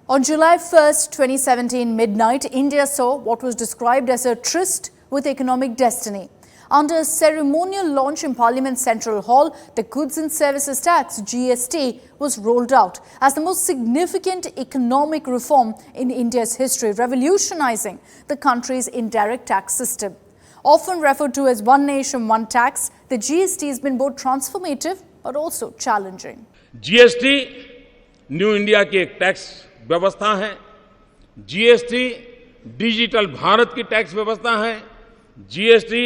On July 1st, 2017 midnight, India saw what was described as a tryst with economic destiny. Under a ceremonial launch in Parliament Central Hall, the Goods and Services Tax (GST) was rolled out as the most significant economic reform in India's history, revolutionizing the country's indirect tax system. Often referred to as one nation, one tax, the GST has been both transformative but also challenging. GST new India की एक tax व्यवस्था है। GST digital Bharat की tax व्यवस्था है। GST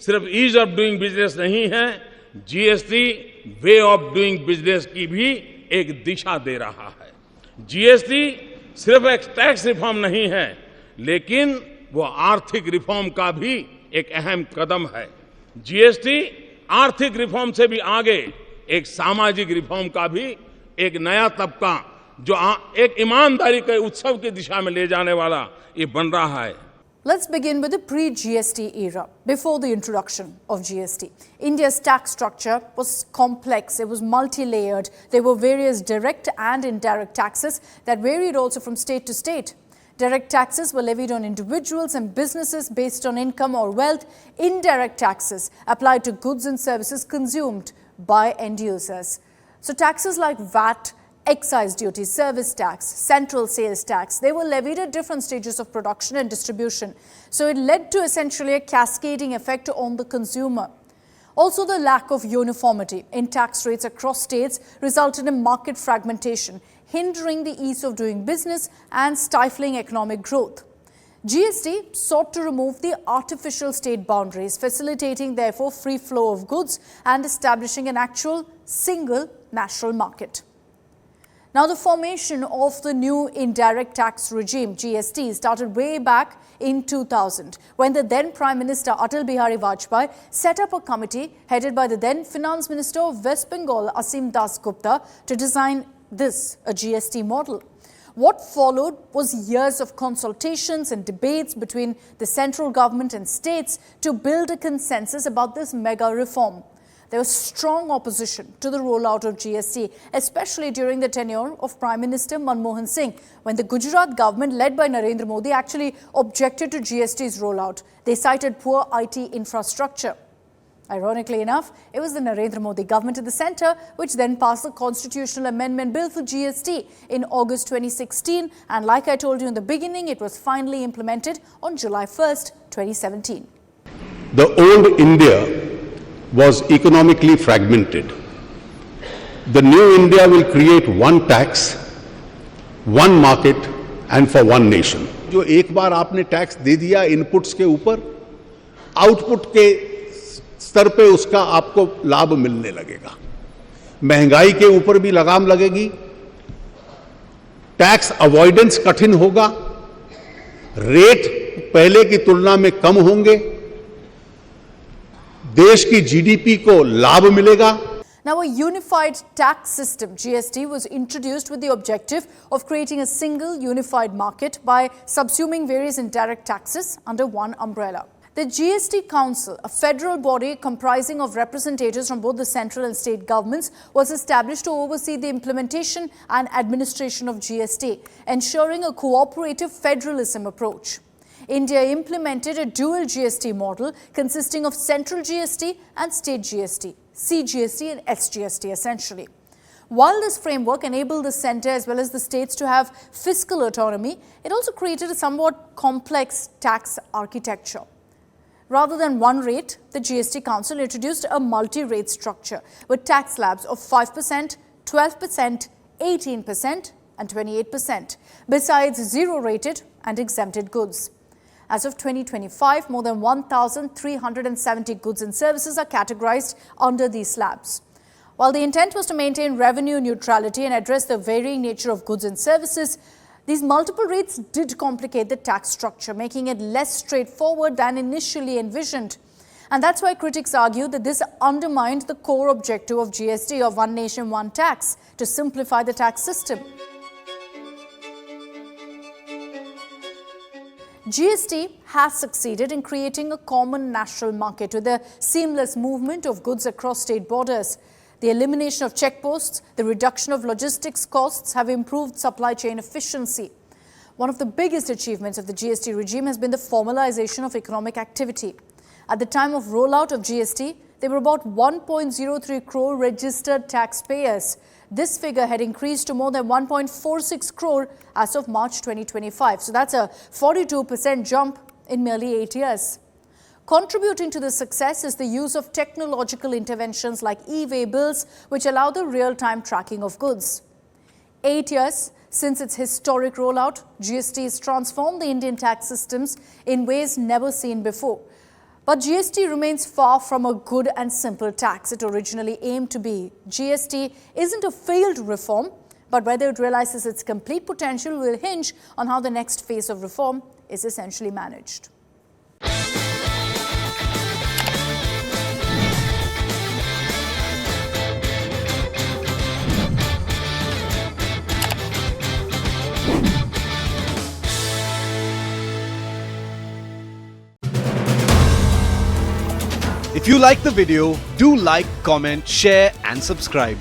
सिर्फ ease of doing business नहीं है, GST way of doing business की भी एक दिशा दे रहा है। जीएसटी सिर्फ एक टैक्स रिफॉर्म नहीं है, लेकिन वो आर्थिक रिफॉर्म का भी एक अहम कदम है। जीएसटी आर्थिक रिफॉर्म से भी आगे एक सामाजिक रिफॉर्म का भी एक नया तबका जो एक ईमानदारी के उत्सव की दिशा में ले जाने वाला ये बन रहा है। Let's begin with the pre-GST era, before the introduction of GST. India's tax structure was complex, it was multi-layered. There were various direct and indirect taxes that varied also from state to state. Direct taxes were levied on individuals and businesses based on income or wealth. Indirect taxes applied to goods and services consumed by end users. So taxes like VAT, excise duty, service tax, central sales tax, they were levied at different stages of production and distribution. So it led to essentially a cascading effect on the consumer. Also, the lack of uniformity in tax rates across states resulted in market fragmentation, hindering the ease of doing business and stifling economic growth. GST sought to remove the artificial state boundaries, facilitating therefore free flow of goods and establishing an actual single national market. Now, the formation of the new indirect tax regime, GST, started way back in 2000, when the then Prime Minister Atal Bihari Vajpayee set up a committee headed by the then Finance Minister of West Bengal, Asim Dasgupta, to design a GST model. What followed was years of consultations and debates between the central government and states to build a consensus about this mega reform. There was strong opposition to the rollout of GST, especially during the tenure of Prime Minister Manmohan Singh, when the Gujarat government led by Narendra Modi actually objected to GST's rollout. They cited poor IT infrastructure. Ironically enough, it was the Narendra Modi government at the centre which then passed the constitutional amendment bill for GST in August 2016, and like I told you in the beginning, it was finally implemented on July 1st, 2017. The old India was economically fragmented. The new India will create one tax, one market and for one nation. जो एक बार आपने tax दे दिया inputs के ऊपर, output के स्तर पे उसका आपको लाभ मिलने लगेगा। महंगाई के ऊपर भी लगाम लगेगी, टैक्स अवॉइडेंस कठिन होगा, रेट पहले की तुलना में कम होंगे, देश की जीडीपी को लाभ मिलेगा। Now, a unified tax system, GST, was introduced with the objective of creating a single unified market by subsuming various indirect taxes under one umbrella. The GST Council, a federal body comprising of representatives from both the central and state governments, was established to oversee the implementation and administration of GST, ensuring a cooperative federalism approach. India implemented a dual GST model consisting of central GST and state GST, CGST and SGST essentially. While this framework enabled the centre as well as the states to have fiscal autonomy, it also created a somewhat complex tax architecture. Rather than one rate, the GST Council introduced a multi-rate structure with tax slabs of 5%, 12%, 18% and 28%, besides zero-rated and exempted goods. As of 2025, more than 1,370 goods and services are categorized under these slabs. While the intent was to maintain revenue neutrality and address the varying nature of goods and services, these multiple rates did complicate the tax structure, making it less straightforward than initially envisioned. And that's why critics argue that this undermined the core objective of GST of one nation, one tax, to simplify the tax system. GST has succeeded in creating a common national market with a seamless movement of goods across state borders. The elimination of checkposts, the reduction of logistics costs have improved supply chain efficiency. One of the biggest achievements of the GST regime has been the formalization of economic activity. At the time of rollout of GST, there were about 1.03 crore registered taxpayers. This figure had increased to more than 1.46 crore as of March 2025. So that's a 42% jump in merely 8 years. Contributing to this success is the use of technological interventions like e-way bills, which allow the real-time tracking of goods. 8 years since its historic rollout, GST has transformed the Indian tax systems in ways never seen before. But GST remains far from a good and simple tax it originally aimed to be. GST isn't a failed reform, but whether it realizes its complete potential will hinge on how the next phase of reform is essentially managed. If you like the video, do like, comment, share and subscribe.